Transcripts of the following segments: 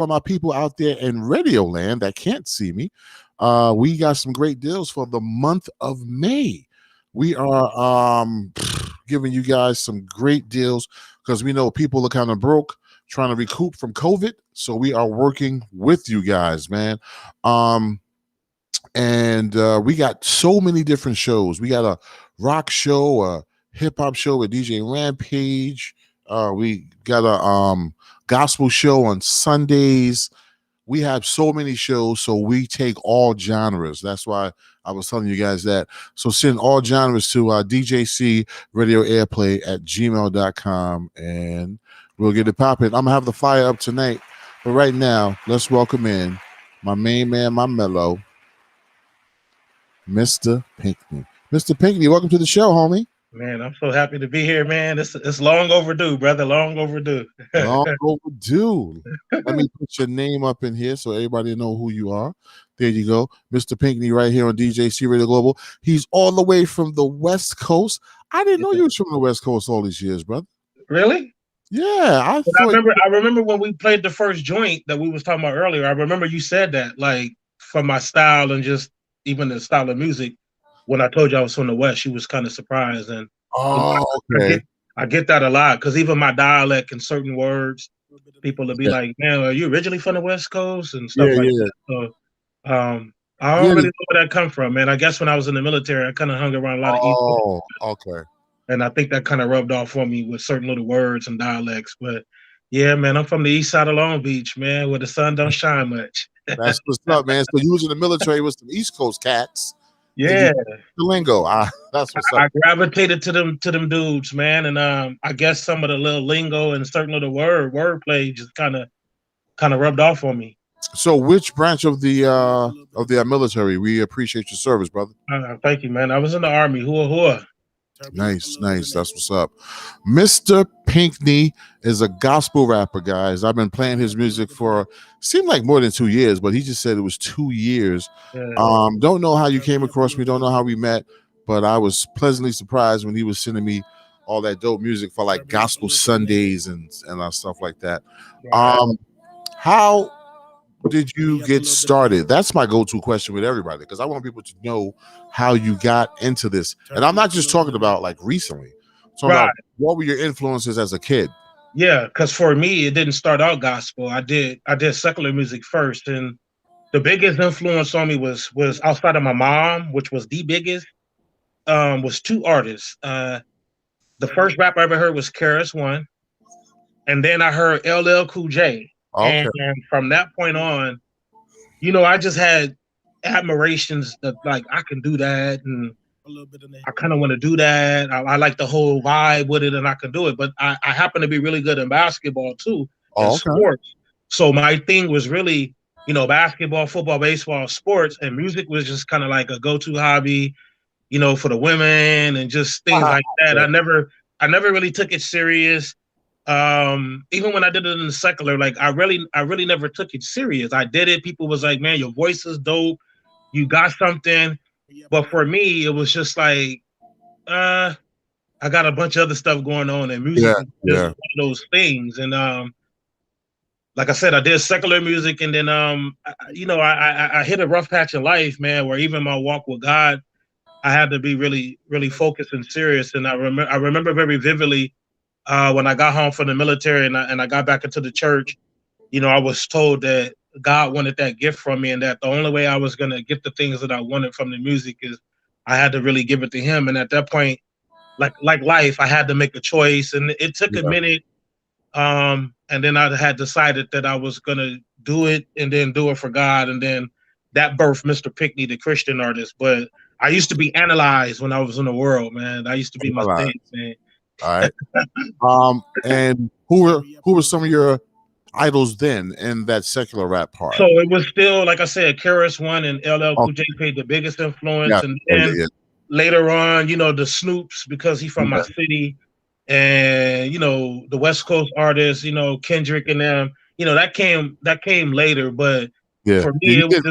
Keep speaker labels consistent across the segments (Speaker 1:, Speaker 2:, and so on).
Speaker 1: for my people out there in Radio Land that can't see me, we got some great deals for the month of May. We are giving you guys some great deals because we know people are kind of broke trying to recoup from COVID. So we are working with you guys, man. And we got so many different shows. We got a rock show, a hip hop show with DJ Rampage. We got a gospel show on Sundays. We have so many shows, so we take all genres. That's why I was telling you guys that. So send all genres to DJC Radio Airplay at gmail.com, and we'll get it popping. I'm going to have the fire up tonight. But right now, let's welcome in my main man, my mellow, Mr. Pickney. Mr. Pickney, welcome to the show, homie.
Speaker 2: Man, I'm so happy to be here, man. It's long overdue, brother. Long overdue.
Speaker 1: Long overdue. Let me put your name up in here so everybody know who you are. There you go. Mr. Pickney right here on DJC Radio Global. He's all the way from the West Coast. I didn't know you was from the West Coast all these years, brother.
Speaker 2: Really?
Speaker 1: Yeah.
Speaker 2: I remember when we played the first joint that we was talking about earlier. I remember you said that, like, for my style and just even the style of music. When I told you I was from the West, she was kind of surprised. And
Speaker 1: okay.
Speaker 2: I get that a lot because even my dialect and certain words, people will be like, man, are you originally from the West Coast and stuff like that? So I don't really know where that come from, man. I guess when I was in the military, I kind of hung around a lot of East Coast.
Speaker 1: Okay.
Speaker 2: And I think that kind of rubbed off on me with certain little words and dialects. But yeah, man, I'm from the east side of Long Beach, man, where the sun don't shine much.
Speaker 1: That's what's up, man. So you was in the military with some East Coast cats.
Speaker 2: Yeah,
Speaker 1: the lingo. That's what's up.
Speaker 2: I gravitated to them dudes, man, and I guess some of the little lingo and certain little wordplay just kind of rubbed off on me.
Speaker 1: So, which branch of the military? We appreciate your service, brother.
Speaker 2: Thank you, man. I was in the Army. Hua.
Speaker 1: Nice. That's what's up. Mr. Pickney is a gospel rapper, guys. I've been playing his music for seemed like more than 2 years, but he just said it was 2 years.
Speaker 2: Yeah.
Speaker 1: Don't know how you came across me. Don't know how we met, but I was pleasantly surprised when he was sending me all that dope music for like gospel Sundays and stuff like that. How did you get started? That's my go-to question with everybody because I want people to know how you got into this. And I'm not just talking about like recently. About what were your influences as a kid?
Speaker 2: Yeah, because for me, it didn't start out gospel. I did secular music first, and the biggest influence on me was outside of my mom, which was the biggest, was two artists. The first rap I ever heard was KRS-One, and then I heard LL Cool J. Okay. And from that point on, I just had admirations that like I can do that, and I kind of want to do that. I like the whole vibe with it, and I can do it. But I happen to be really good in basketball too, sports. So my thing was really, basketball, football, baseball, sports, and music was just kind of like a go-to hobby, for the women and just things like that. I never really took it serious. Even when I did it in the secular, like I really never took it serious. I did it. People was like, man, your voice is dope. You got something. But for me, it was just like, I got a bunch of other stuff going on, and music is one of those things. And like I said, I did secular music, and then I hit a rough patch in life, man, where even my walk with God, I had to be really, really focused and serious. And I remember very vividly when I got home from the military and I got back into the church, I was told that God wanted that gift from me, and that the only way I was going to get the things that I wanted from the music is I had to really give it to him. And at that point, like life, I had to make a choice, and it took a minute. And then I had decided that I was going to do it and then do it for God. And then that birthed Mr. Pickney, the Christian artist. But I used to be analyzed when I was in the world, man. I used to be my thing, man.
Speaker 1: All right. And who were some of your idols then in that secular rap part?
Speaker 2: So it was still, like I said, KRS-One and LL Cool J played the biggest influence. Yeah. And then later on, the Snoops, because he's from my city, and the West Coast artists, Kendrick and them, that came later. But for me, it was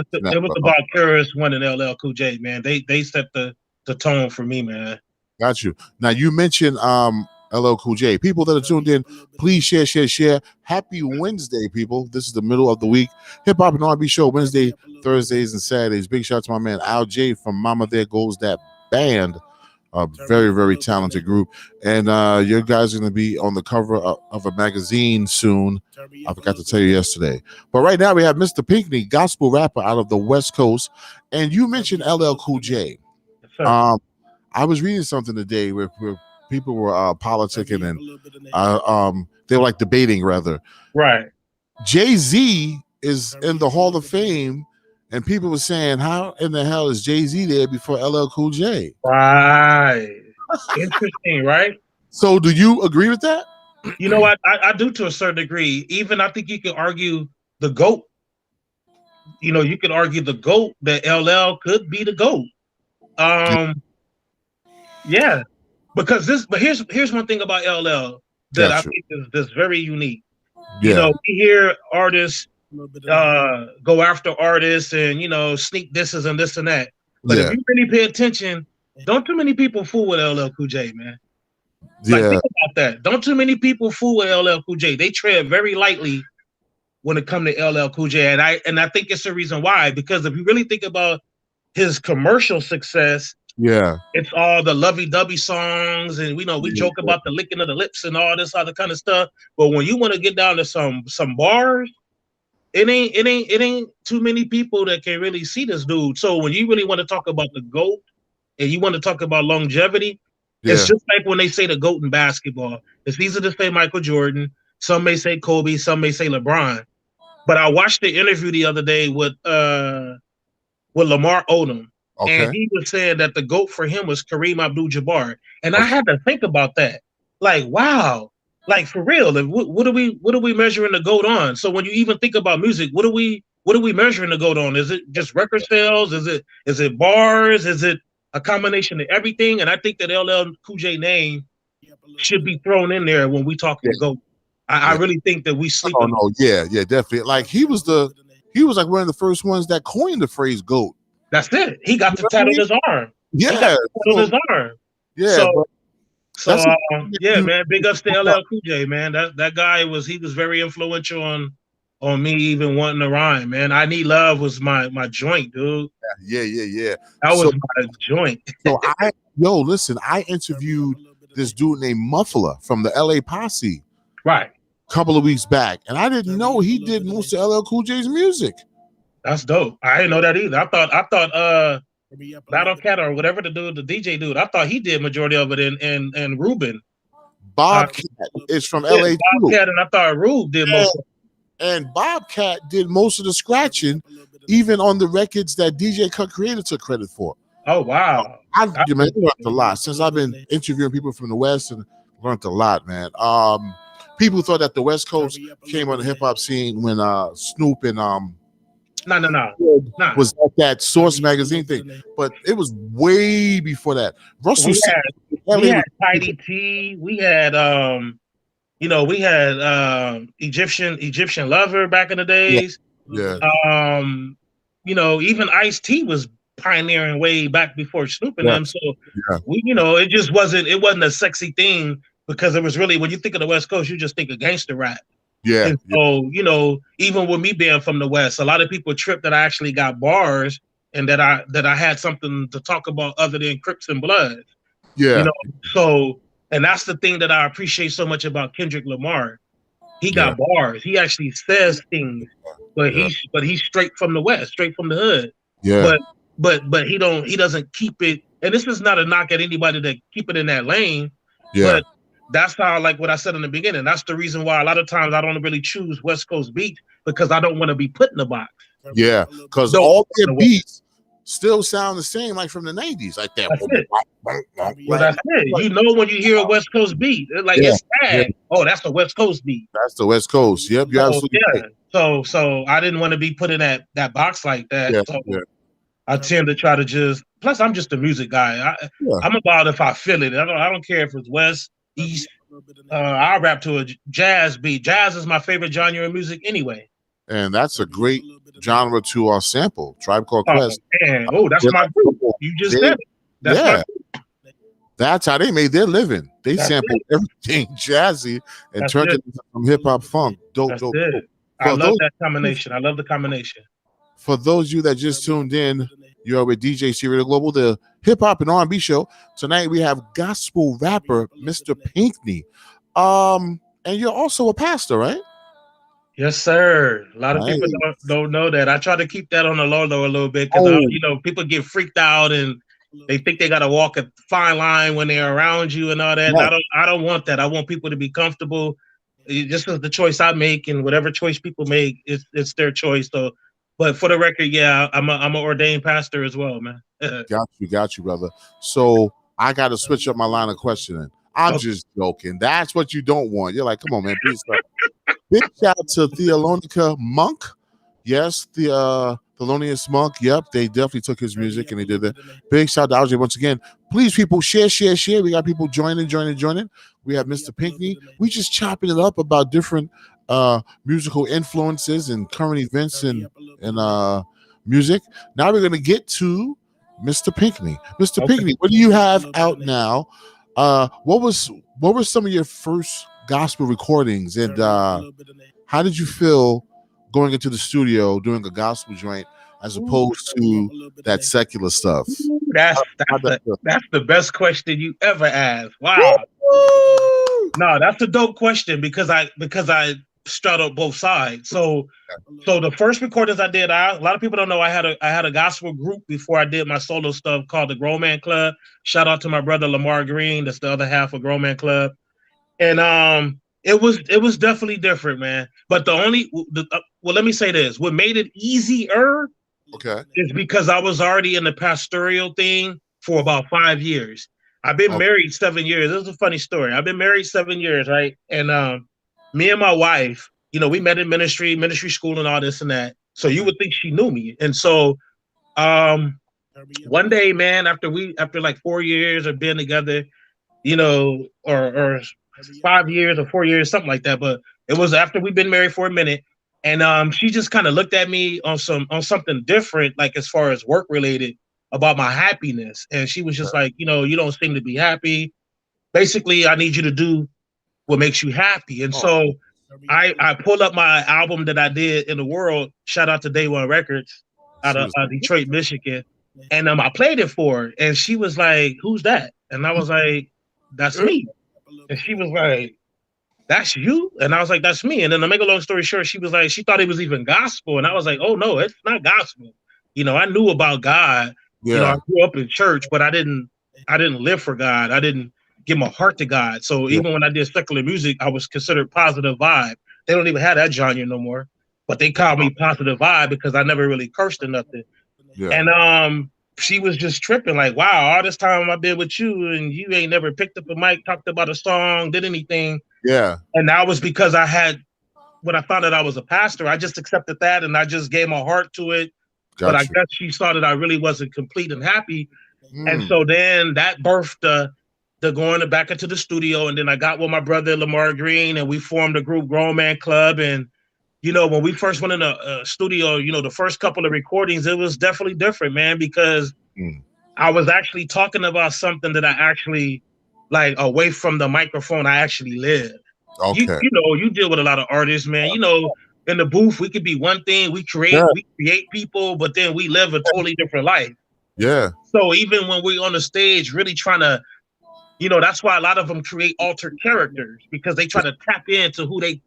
Speaker 2: about KRS-One and LL Cool J, man. They set the tone for me, man.
Speaker 1: Got you. Now you mentioned LL Cool J. People that are tuned in, please share, share, share. Happy Wednesday, people. This is the middle of the week. Hip Hop and R&B show, Wednesday, Thursdays, and Saturdays. Big shout out to my man Al J from Mama There Goes That Band. A very, very talented group. And you guys are going to be on the cover of a magazine soon. I forgot to tell you yesterday. But right now we have Mr. Pickney, gospel rapper out of the West Coast. And you mentioned LL Cool J. I was reading something today where people were politicking and they were like debating rather.
Speaker 2: Right.
Speaker 1: Jay-Z is in the Hall of Fame. And people were saying, how in the hell is Jay-Z there before LL Cool J?
Speaker 2: Right. Interesting, right?
Speaker 1: So do you agree with that?
Speaker 2: You know what? I do to a certain degree. Even I think you could argue the GOAT. You know, you could argue the GOAT that LL could be the GOAT. Yeah. Because here's one thing about LL that I think is very unique.
Speaker 1: Yeah.
Speaker 2: You know, we hear artists go after artists and, you know, sneak disses and this and that. But if you really pay attention, don't too many people fool with LL Cool J, man. Like, think about that. Don't too many people fool with LL Cool J. They tread very lightly when it comes to LL Cool J. And I think it's the reason why, because if you really think about his commercial success, it's all the lovey-dovey songs, and we joke about the licking of the lips and all this other kind of stuff. But when you want to get down to some bars, it ain't too many people that can really see this dude. So when you really want to talk about the GOAT and you want to talk about longevity, it's just like when they say the GOAT in basketball. It's easy to say Michael Jordan. Some may say Kobe. Some may say LeBron. But I watched the interview the other day with Lamar Odom. Okay. And he was saying that the GOAT for him was Kareem Abdul-Jabbar. And I had to think about that. Like, wow. Like, for real, what are we measuring the GOAT on? So when you even think about music, what are we measuring the GOAT on? Is it just record sales? Is it bars? Is it a combination of everything? And I think that LL Cool J name should be thrown in there when we talk the GOAT. I really think that we sleep.
Speaker 1: Oh no, yeah, definitely. Like he was like one of the first ones that coined the phrase GOAT.
Speaker 2: That's it. He got the tattoo on his arm.
Speaker 1: Yeah,
Speaker 2: he got the tattoo on his arm.
Speaker 1: Yeah.
Speaker 2: So yeah, man. Big ups to LL Cool J, man. That guy was very influential on me even wanting to rhyme, man. I Need Love was my joint, dude.
Speaker 1: Yeah.
Speaker 2: That was my joint.
Speaker 1: So listen, I interviewed this dude named Muffler from the LA Posse.
Speaker 2: Right.
Speaker 1: A couple of weeks back. And I didn't know he did most of LL Cool J's music.
Speaker 2: That's dope. I didn't know that either. I thought Battle Cat or whatever the DJ dude, I thought he did majority of it and Ruben.
Speaker 1: Bobcat is from LA
Speaker 2: Bobcat, and I thought Rube did most of it.
Speaker 1: And Bobcat did most of the scratching, even on the records that DJ Cut Creator took credit for.
Speaker 2: Oh wow.
Speaker 1: I learned a lot since I've been interviewing people from the West and learned a lot, man. People thought that the West Coast came on the hip hop scene when Snoop and
Speaker 2: No.
Speaker 1: was at that Source magazine thing, but it was way before that. Russell,
Speaker 2: we had Tidy T. We had Egyptian Lover back in the days.
Speaker 1: Yeah.
Speaker 2: Even Ice-T was pioneering way back before Snoop and them. So it just wasn't a sexy thing, because it was really, when you think of the West Coast, you just think of gangster rap.
Speaker 1: Yeah.
Speaker 2: And so, even with me being from the West, a lot of people trip that I actually got bars and that I had something to talk about other than Crips and Bloods.
Speaker 1: Yeah.
Speaker 2: So, and that's the thing that I appreciate so much about Kendrick Lamar. He got bars. He actually says things, but he's straight from the West, straight from the hood.
Speaker 1: Yeah.
Speaker 2: But he doesn't keep it. And this is not a knock at anybody that keep it in that lane.
Speaker 1: Yeah.
Speaker 2: But that's how, like what I said in the beginning, that's the reason why a lot of times I don't really choose West Coast beats, because I don't want to be put in a box.
Speaker 1: Yeah, because all their beats still sound the same, like from the 90s, like that.
Speaker 2: That's it. Well, that's it. You know, when you hear a West Coast beat, it's sad. Yeah. Oh, that's the West Coast beat.
Speaker 1: That's the West Coast. Yep, you're absolutely right.
Speaker 2: So I didn't want to be put in that box like that.
Speaker 1: Yeah,
Speaker 2: so I tend to try to just. Plus, I'm just a music guy. I'm about if I feel it. I don't care if it's West, East. I rap to a jazz beat. Jazz is my favorite genre of music anyway.
Speaker 1: And that's a great genre to sample. Tribe Called Quest.
Speaker 2: Man. Oh, that's my group. You just said it. That's my group.
Speaker 1: That's how they made their living. They
Speaker 2: That's
Speaker 1: sampled
Speaker 2: it.
Speaker 1: everything jazzy and
Speaker 2: That's
Speaker 1: turned
Speaker 2: it.
Speaker 1: it into some hip hop funk. Dope,
Speaker 2: That's
Speaker 1: dope, dope.
Speaker 2: it. I
Speaker 1: For
Speaker 2: love
Speaker 1: those
Speaker 2: that combination. I love the combination.
Speaker 1: for those of you that just tuned in, you're with DJC Radio Global, the hip hop and R&B show. Tonight we have gospel rapper Mr. Pickney. And you're also a pastor, right?
Speaker 2: Yes, sir. A lot of
Speaker 1: Nice.
Speaker 2: people don't know that. I try to keep that on the low though a little bit because
Speaker 1: Oh.
Speaker 2: people get freaked out and they think they got to walk a fine line when they're around you and all that.
Speaker 1: Right.
Speaker 2: I don't want that. I want people to be comfortable. This is the choice I make, and whatever choice people make, it's their choice. So, but for the record, yeah, I'm an ordained pastor as well, man.
Speaker 1: Got you, brother. So I got to switch up my line of questioning. I'm just joking. That's what you don't want. You're like, come on, man. Big shout out to Theolonica Monk. Yes, the Thelonious Monk. Yep, they definitely took his music and they did that. Big shout out to RJ once again. Please, people, share. We got people joining. We have Mr. Pickney. We just chopping it up about different musical influences and current events and music. Now we're gonna get to Mr. Pickney. Mr. Pickney, what do you have out now? What were some of your first gospel recordings, and how did you feel going into the studio doing a gospel joint as opposed to that secular stuff?
Speaker 2: That's the best question you ever asked. Wow. No, that's a dope question because I straddled both sides. So the first recordings I did, a lot of people don't know I had a gospel group before I did my solo stuff called the Grown Man Club. Shout out to my brother Lamar Green, that's the other half of Grown Man Club. And it was definitely different, man. But let me say this: what made it easier, is because I was already in the pastoral thing for about 5 years. I've been married 7 years. This is a funny story. I've been married 7 years, right? And me and my wife, we met in ministry school and all this and that. So you would think she knew me. And so one day, man, after like 4 years of being together, or 5 years or 4 years, something like that. But it was after we've been married for a minute. And she just kind of looked at me on something different, like as far as work related, about my happiness. And she was just like, you don't seem to be happy. Basically, I need you to do what makes you happy. And so I pulled up my album that I did in the world. Shout out to Day One Records out of Detroit, Michigan. And I played it for her. And she was like, "Who's that?" And I was like, "That's me." And she was like, "That's you?" And I was like, "That's me." And then to make a long story short, she was like, she thought it was even gospel. And I was like, "Oh no, it's not gospel." I knew about God. I grew up in church, but I didn't live for God. I didn't give my heart to God. So even when I did secular music, I was considered Positive Vibe. They don't even have that genre no more, but they called me Positive Vibe because I never really cursed or nothing. Yeah. And she was just tripping, like, "Wow, all this time I've been with you and you ain't never picked up a mic, talked about a song, did anything." Yeah. And that was because when I found out I was a pastor, I just accepted that and I just gave my heart to it. But I guess she saw that I really wasn't complete and happy. And so then that birthed the going back into the studio. And then I got with my brother Lamar Green and we formed a group, Grown Man Club. And when we first went in the studio, the first couple of recordings, it was definitely different, man, because I was actually talking about something that I actually, like, away from the microphone, I actually live. Okay. You deal with a lot of artists, man. In the booth, we could be one thing, we create people, but then we live a totally different life. Yeah. So even when we're on the stage, really trying to, that's why a lot of them create altered characters, because they try to tap into who they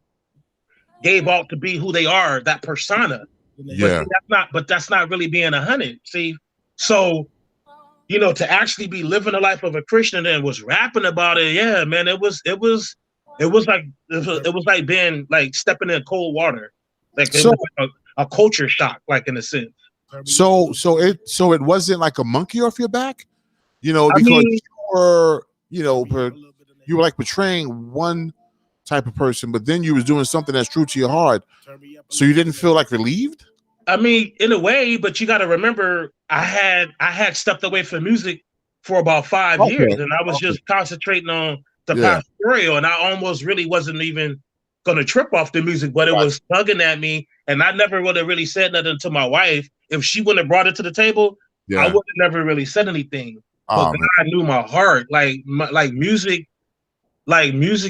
Speaker 2: gave out to be, who they are, that persona. Yeah. But that's not really being 100. See, so to actually be living the life of a Christian and was rapping about it, yeah, man, it was like being like stepping in cold water, like it was like a culture shock, like in a sense. So it wasn't like a monkey off your back, because you were like portraying one type of person, but then you was doing something that's true to your heart. So you didn't feel like relieved? I mean, in a way, but you got to remember, I had stepped away from music for about 5 years, and I was just concentrating on the pastoral, and I almost really wasn't even going to trip off the music, but it was tugging at me, and I never would have really said nothing to my wife. If she wouldn't have brought it to the table, I would have never really said anything. but
Speaker 1: Oh man.
Speaker 2: God knew my heart. Like music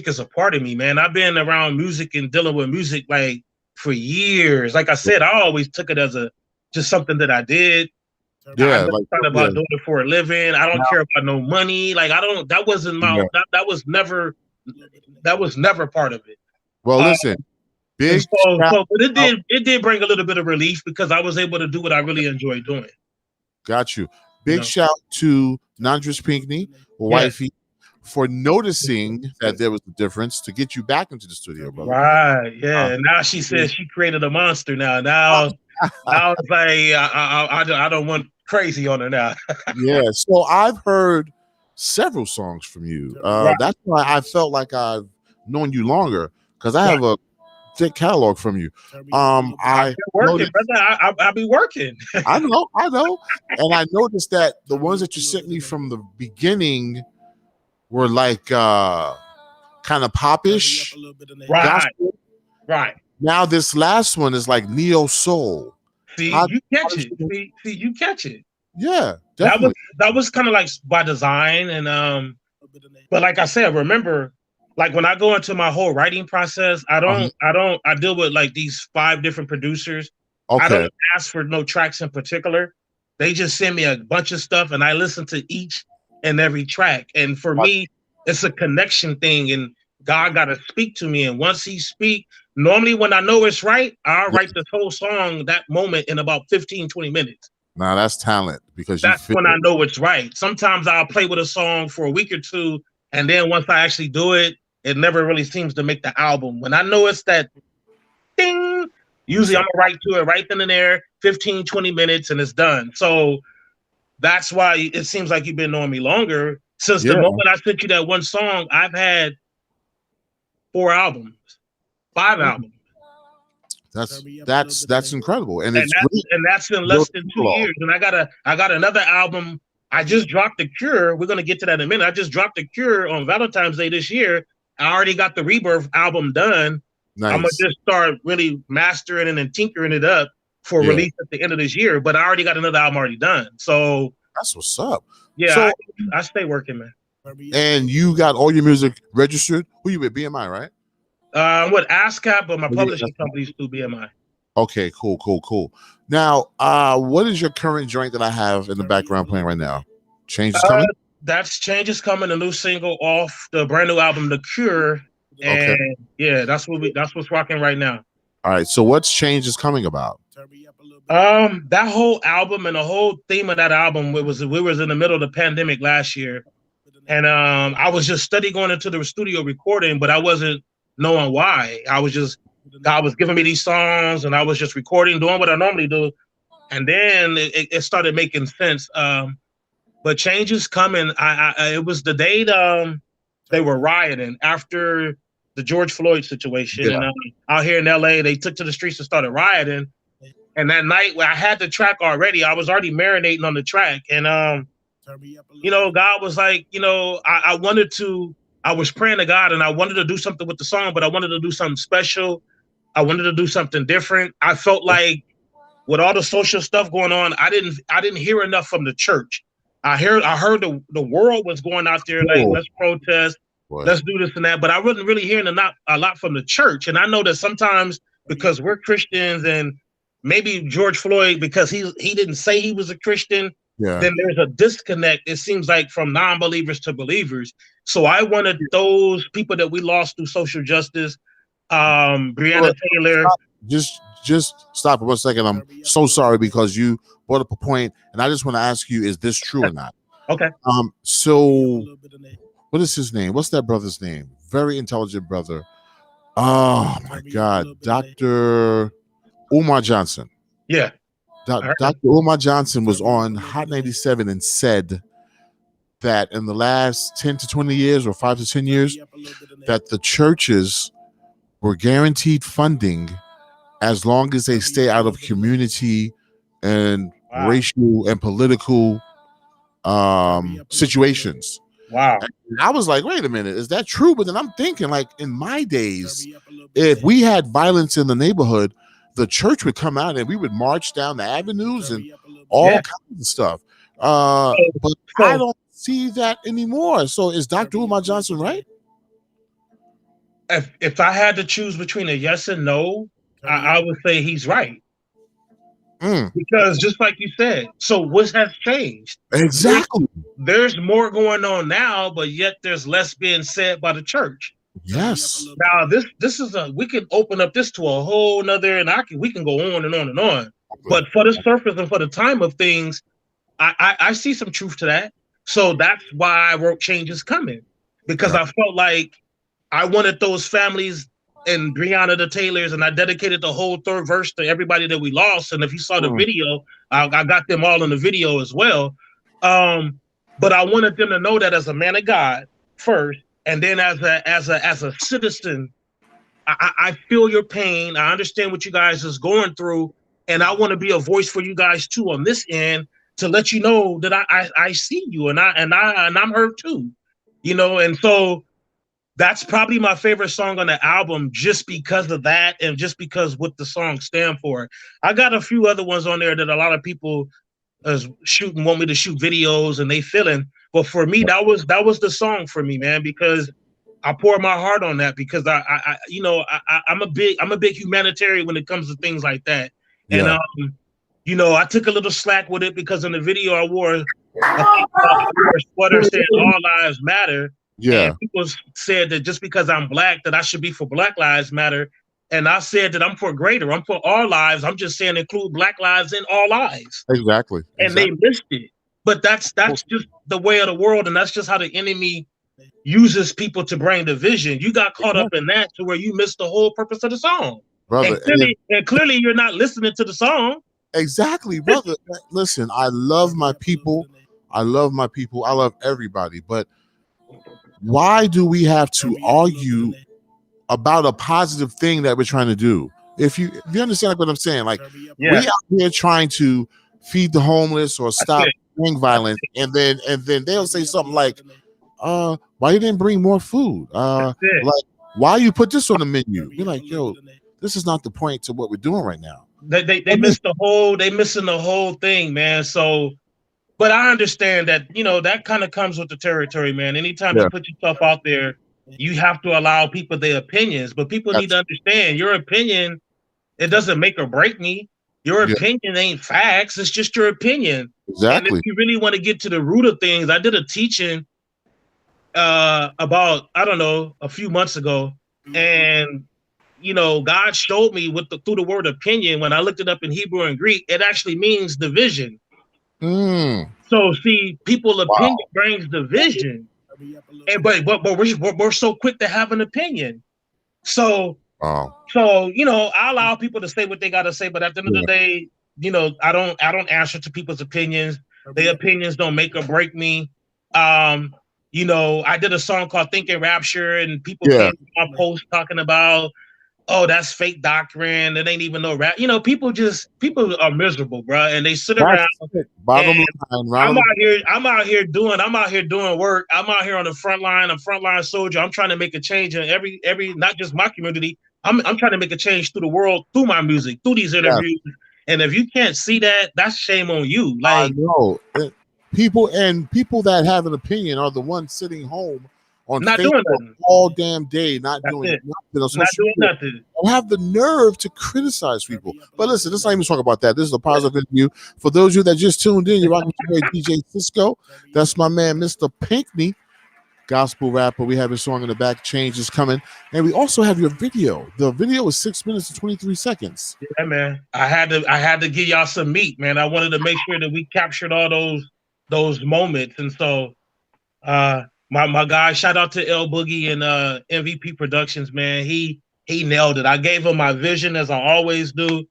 Speaker 2: is a part of me, man. I've been around music and dealing with music like for years. Like I said, I always took it as just something that I did. I
Speaker 1: Yeah,
Speaker 2: never
Speaker 1: like
Speaker 2: thought
Speaker 1: yeah.
Speaker 2: about doing it for a living. I don't care about no money. Like I don't. That wasn't
Speaker 1: Yeah.
Speaker 2: that was never. That was never part of it.
Speaker 1: Well, listen,
Speaker 2: And
Speaker 1: big
Speaker 2: so,
Speaker 1: shout
Speaker 2: but
Speaker 1: out.
Speaker 2: it did bring a little bit of relief because I was able to do what I really enjoy doing.
Speaker 1: Got you.
Speaker 2: You
Speaker 1: Big
Speaker 2: know?
Speaker 1: shout to Nandris Pickney,
Speaker 2: Yeah.
Speaker 1: wifey, for noticing that there was a difference to get you back into the studio, brother.
Speaker 2: Right. Yeah. And now she says she created a monster. Now it's like I don't want crazy on her now.
Speaker 1: Yeah. So I've heard several songs from you.
Speaker 2: Right.
Speaker 1: That's why I felt like I've known you longer because I
Speaker 2: Right.
Speaker 1: have a thick catalog from you.
Speaker 2: I've
Speaker 1: I
Speaker 2: been working,
Speaker 1: noticed,
Speaker 2: brother. I be working.
Speaker 1: I know, and I noticed that the ones that you sent me from the beginning were like kind of popish,
Speaker 2: Right.
Speaker 1: gospel.
Speaker 2: Right.
Speaker 1: Now this last one is like neo soul.
Speaker 2: See, you catch it. See, you catch it.
Speaker 1: Yeah, definitely.
Speaker 2: That was kind of like by design, and but like I said, remember, like when I go into my whole writing process, I deal with like these 5 different producers. I
Speaker 1: Okay.
Speaker 2: don't ask for no tracks in particular. They just send me a bunch of stuff, and I listen to each and every track. And for me, it's a connection thing, and God got to speak to me. And once He speak, normally when I know it's right, I'll write this whole song that moment in about 15, 20 minutes.
Speaker 1: Now that's talent because
Speaker 2: that's when I know it's right. Sometimes I'll play with a song for a week or two, and then once I actually do it, it never really seems to make the album. When I know it's that ding, usually I'm gonna write to it right then and there, 15, 20 minutes, and it's done. So that's why it seems like you've been knowing me longer. Since the moment I sent you that one song, I've had 4 albums, 5 albums.
Speaker 1: That's incredible, and
Speaker 2: that's in less than 2 years. And I got another album. I just dropped The Cure. We're gonna get to that in a minute. I just dropped The Cure on Valentine's Day this year. I already got the Rebirth album done. Nice. I'm gonna just start really mastering it and tinkering it up for release at the end of this year. But I already got another album already done. So
Speaker 1: that's what's up.
Speaker 2: Yeah, so, I stay working, man.
Speaker 1: And you got all your music registered? Who you with? BMI, right?
Speaker 2: I'm with ASCAP, but my publishing company's through BMI.
Speaker 1: Okay, cool. Now, what is your current joint that I have in the background playing right now? Change is coming?
Speaker 2: That's Change is Coming, a new single off the brand new album, The Cure. And yeah, that's what's rocking right now.
Speaker 1: All right. So what's Change is Coming about?
Speaker 2: That whole album and the whole theme of that album, we was in the middle of the pandemic last year. And I was just steady going into the studio recording, but I wasn't knowing why. God was giving me these songs and I was just recording, doing what I normally do. And then it started making sense. But Change is Coming. It was the day they were rioting after the George Floyd situation. Yeah. And out here in LA, they took to the streets and started rioting. And that night where I had the track already, I was already marinating on the track. And, God was like, I was praying to God and I wanted to do something with the song, but I wanted to do something special. I wanted to do something different. I felt like with all the social stuff going on, I didn't hear enough from the church. I heard the world was going out there like, let's protest, let's do this and that, but I wasn't really hearing a lot from the church. And I know that sometimes because we're Christians and maybe George Floyd, because he didn't say he was a Christian, then there's a disconnect, it seems like, from non-believers to believers. So I wanted those people that we lost through social justice, Breonna Taylor.
Speaker 1: Just stop for 1 second. I'm so sorry because you brought up a point, and I just want to ask you, is this true or not?
Speaker 2: Okay.
Speaker 1: So what is his name? What's that brother's name? Very intelligent brother. Oh my God. Dr. Umar Johnson.
Speaker 2: Yeah.
Speaker 1: Dr. Umar Johnson was on Hot 97 and said that in the last 10 to 20 years or 5 to 10 years, that the churches were guaranteed funding as long as they stay out of community and racial and political situations.
Speaker 2: Wow.
Speaker 1: And I was like, wait a minute, is that true? But then I'm thinking, like, in my days, if we had violence in the neighborhood, the church would come out and we would march down the avenues and all kinds of stuff. But I don't see that anymore. So is Dr. Umar Johnson right?
Speaker 2: If I had to choose between a yes and no, I would say he's right. Because just like you said, so what has changed?
Speaker 1: Exactly.
Speaker 2: There's more going on now, but yet there's less being said by the church.
Speaker 1: Yes.
Speaker 2: Now this is we can open up this to a whole nother, and we can go on and on and on. But for the surface and for the time of things, I see some truth to that. So that's why I wrote Change Is Coming, because I felt like I wanted those families and Breonna the Taylors, and I dedicated the whole third verse to everybody that we lost. And if you saw the video, I got them all in the video as well. But I wanted them to know that as a man of God first, and then as a citizen, I feel your pain. I understand what you guys is going through, and I want to be a voice for you guys too on this end to let you know that I see you and I'm hurt too, you know. And so that's probably my favorite song on the album, just because of that, and just because what the song stand for. I got a few other ones on there that a lot of people want me to shoot videos and they feeling, but for me, that was the song for me, man, because I pour my heart on that, because I'm a big humanitarian when it comes to things like that. And I took a little slack with it, because in the video I wore a sweater saying "All Lives Matter."
Speaker 1: Yeah.
Speaker 2: And people said that just because I'm Black, that I should be for Black Lives Matter. And I said that I'm for greater. I'm for all lives. I'm just saying include Black lives in all lives.
Speaker 1: Exactly.
Speaker 2: And they missed it. But that's just the way of the world. And that's just how the enemy uses people to bring division. You got caught up in that to where you missed the whole purpose of the song.
Speaker 1: Brother,
Speaker 2: and clearly you're not listening to the song.
Speaker 1: Exactly, brother. Listen, I love my people. I love everybody. But why do we have to argue about a positive thing that we're trying to do? If you understand what I'm saying, like we out here trying to feed the homeless or stop gang violence, and then they'll say something like, why you didn't bring more food? Like, why you put this on the menu? You're like, yo, this is not the point to what we're doing right now.
Speaker 2: They missed they missing the whole thing, man. So, but I understand that, that kind of comes with the territory, man. Anytime you put yourself out there, you have to allow people their opinions, but people need to understand your opinion. It doesn't make or break me. Your opinion ain't facts. It's just your opinion.
Speaker 1: Exactly.
Speaker 2: And if you really want to get to the root of things, I did a teaching about, I don't know, a few months ago. And, God showed me through the word opinion, when I looked it up in Hebrew and Greek, it actually means division. So see, people opinion brings division. And but we're so quick to have an opinion. So I allow people to say what they gotta say, but at the end of the day, I don't answer to people's opinions. Their opinions don't make or break me. I did a song called Thinking Rapture, and people came to my post talking about, oh, that's fake doctrine. It ain't even no rap. People are miserable, bro, and they sit around. I'm out here doing work. I'm out here on the front line. I'm frontline soldier. I'm trying to make a change in every, not just my community. I'm trying to make a change through the world, through my music, through these interviews. And if you can't see that, that's shame on you. Like,
Speaker 1: I know. People that have an opinion are the ones sitting home on
Speaker 2: not
Speaker 1: Facebook
Speaker 2: doing nothing
Speaker 1: all damn day, not doing nothing. Don't have the nerve to criticize people. But listen, let's not even talk about that. This is a positive interview. For those of you that just tuned in, you're rocking with DJ Cisco. That's my man, Mr. Pickney, gospel rapper. We have his song in the back, Change Is Coming. And we also have your video. The video is 6 minutes and 23 seconds.
Speaker 2: Yeah, man. I had to give y'all some meat, man. I wanted to make sure that we captured all those moments. And so my guy, shout out to L Boogie and MVP Productions, man. He nailed it. I gave him my vision, as I always do,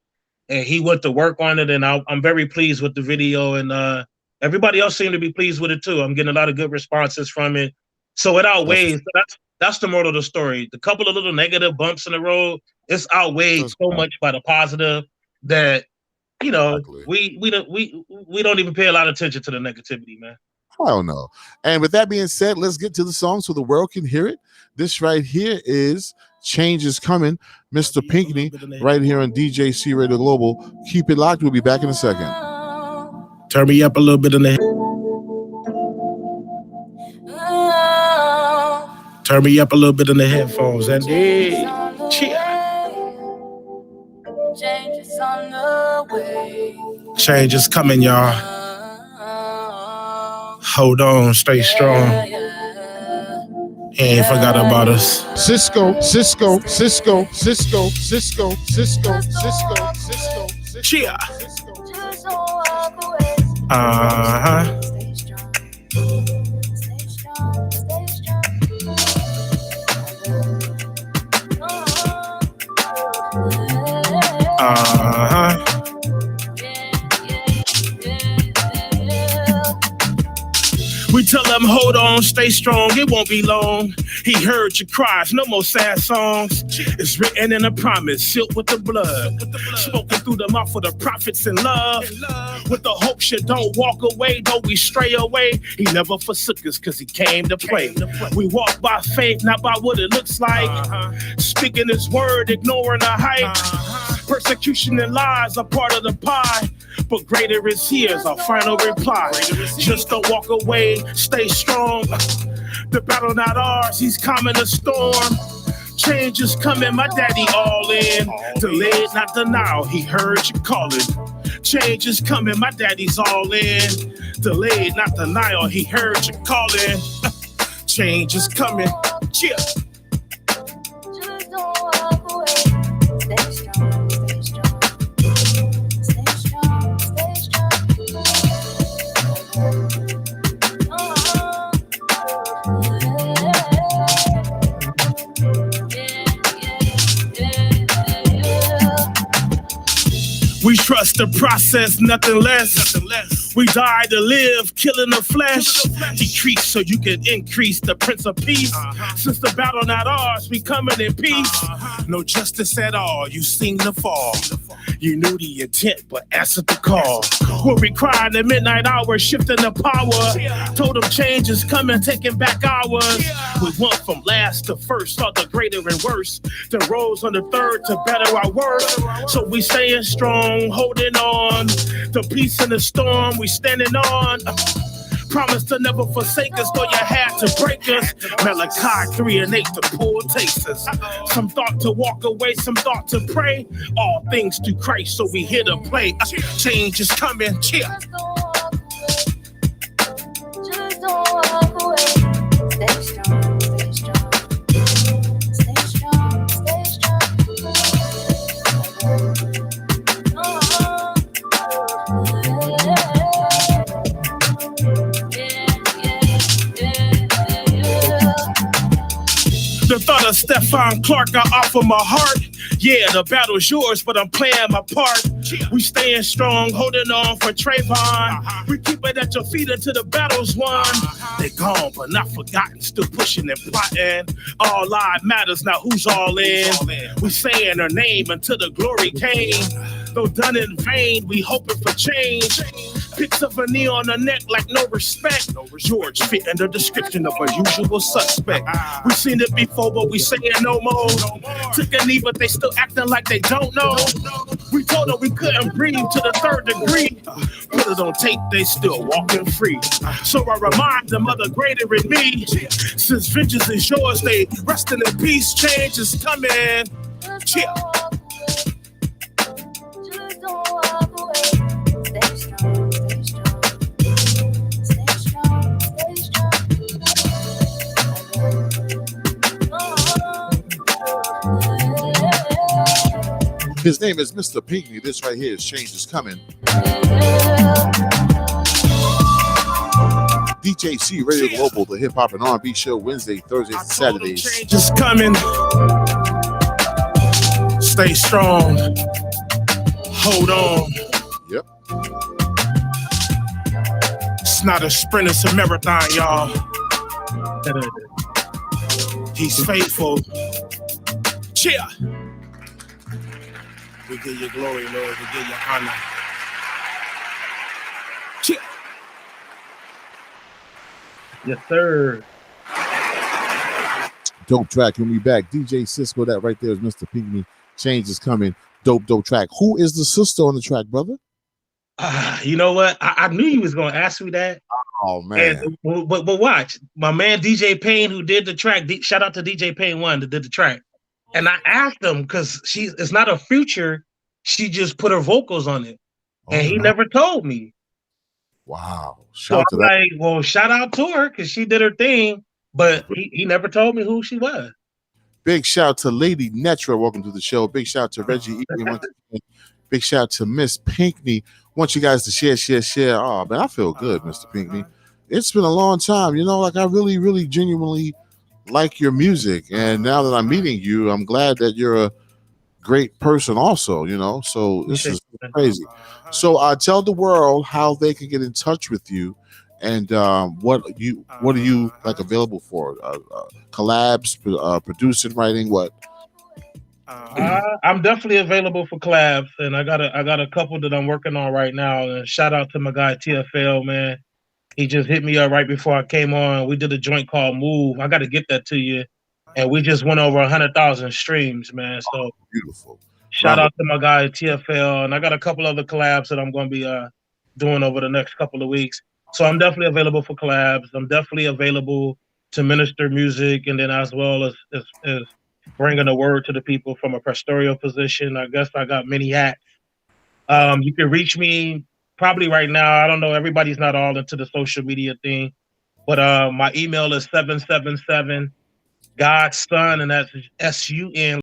Speaker 2: and he went to work on it. And I'm very pleased with the video, and everybody else seemed to be pleased with it too. I'm getting a lot of good responses from it, so it outweighs. That's the moral of the story. The couple of little negative bumps in the road, it's outweighed so much by the positive that we don't even pay a lot of attention to the negativity, man.
Speaker 1: I don't know. And with that being said, let's get to the song so the world can hear it. This right here is Change Is Coming, Mr. Pickney, right here on DJC Radio Global. Keep it locked. We'll be back in a second.
Speaker 3: Turn me up a little bit in the
Speaker 2: Turn me up a little bit in the headphones, and cheer.
Speaker 3: Change is on the way.
Speaker 2: Change is coming, y'all. Hold on, stay strong. He ain't forgot about us.
Speaker 1: Cisco.
Speaker 2: Cheer. We tell him, hold on, stay strong, it won't be long. He heard your cries, no more sad songs. It's written in a promise, sealed with the blood. Spoken through the mouth of the prophets in love. With the hope you don't walk away, though we stray away. He never forsook us because he came to play. We walk by faith, not by what it looks like. Speaking his word, ignoring the hype. Persecution and lies are part of the pie. But greater is here as our final reply. Just don't walk away, stay strong. The battle not ours, he's calming the storm. Change is coming, my daddy all in. Delayed, not denial, he heard you calling. Change is coming, my daddy's all in. Delayed, not denial, he heard you calling. Change is coming, cheer.
Speaker 3: Just don't walk away. Stay strong, stay strong. Stay strong, stay strong.
Speaker 2: We trust the process, nothing less. We die to live, killing the flesh. Decrease so you can increase the Prince of Peace. Since the battle not ours, we coming in peace. No justice at all, you seen the fall. You knew the intent, but answered the call. We'll be crying at midnight hour, shifting the power. Told them change is coming, taking back ours. We went from last to first, saw the greater and worse. Then rose on the third to better our work. So we staying strong, holding on. The peace in the storm, we standing on. Promise to never forsake us, though you had to break us. Malachi 3:8, the poor takes us. Some thought to walk away, some thought to pray. All things through Christ, so we here to play. Change is coming, cheer.
Speaker 3: Just don't walk away. Stay strong, stay strong. Stay strong, stay strong.
Speaker 2: The thought of Stephon Clark, I offer my heart. Yeah, the battle's yours, but I'm playing my part. We staying strong, holding on for Trayvon. We keep it at your feet until the battle's won. They gone, but not forgotten, still pushing and plotting. All live matters, now who's all in? We saying her name until the glory came. Though done in vain, we hoping for change. Picks of a knee on the neck like no respect. George fit in the description of a usual suspect. We seen it before, but we saying no more. Took a knee, but they still acting like they don't know. We told them we couldn't breathe to the third degree. Put it on tape, they still walking free. So I remind them of the greater in me. Since vengeance is yours, they resting in peace. Change is coming. Cheer.
Speaker 3: Just don't walk away. Stay strong, stay strong. Stay strong, stay strong.
Speaker 1: His name is Mr. Pickney. This right here is Change is Coming. DJC Radio Global, the hip hop and R&B show, Wednesday, Thursdays, and Saturdays.
Speaker 2: Change is coming. Stay strong. Hold on.
Speaker 1: Yep.
Speaker 2: It's not a sprint, it's a marathon, y'all. He's faithful. Cheer. We give you glory, Lord. We give you honor. Cheer.
Speaker 4: Yes, sir.
Speaker 1: Dope track. When we back, DJ Cisco, that right there is Mr. Pickney. Change is coming. Dope track. Who is the sister on the track, brother?
Speaker 4: You know what? I knew you was gonna ask me that.
Speaker 1: Oh man.
Speaker 2: But watch, my man DJ Payne, who did the track. Shout out to DJ Payne one that did the track. And I asked him because it's not a feature. She just put her vocals on it, and he never told me.
Speaker 1: Wow.
Speaker 2: So I'm like, well, shout out to her because she did her thing, but he never told me who she was.
Speaker 1: Big shout to Lady Netra. Welcome to the show. Big shout to Reggie. Big shout to Miss Pickney. Want you guys to share. Oh man, I feel good, Mr. Pickney. It's been a long time. You know, like I really, really genuinely like your music. And now that I'm meeting you, I'm glad that you're a great person also, you know. So this is crazy. So tell the world how they can get in touch with you and what are you like available for? Collabs, producing, writing, what?
Speaker 2: I'm definitely available for collabs, and I got a couple that I'm working on right now. And shout out to my guy TFL, man. He just hit me up right before I came on. We did a joint called Move. I got to get that to you. And we just went over 100,000 streams, man. So
Speaker 1: beautiful.
Speaker 2: Shout out to my guy TFL. And I got a couple other collabs that I'm going to be doing over the next couple of weeks. So I'm definitely available for collabs. I'm definitely available to minister music, and then as well as bringing the word to the people from a pastoral position. I guess I got many hats. You can reach me probably right now. I don't know. Everybody's not all into the social media thing, but my email is 777 God's Son, and that's SUN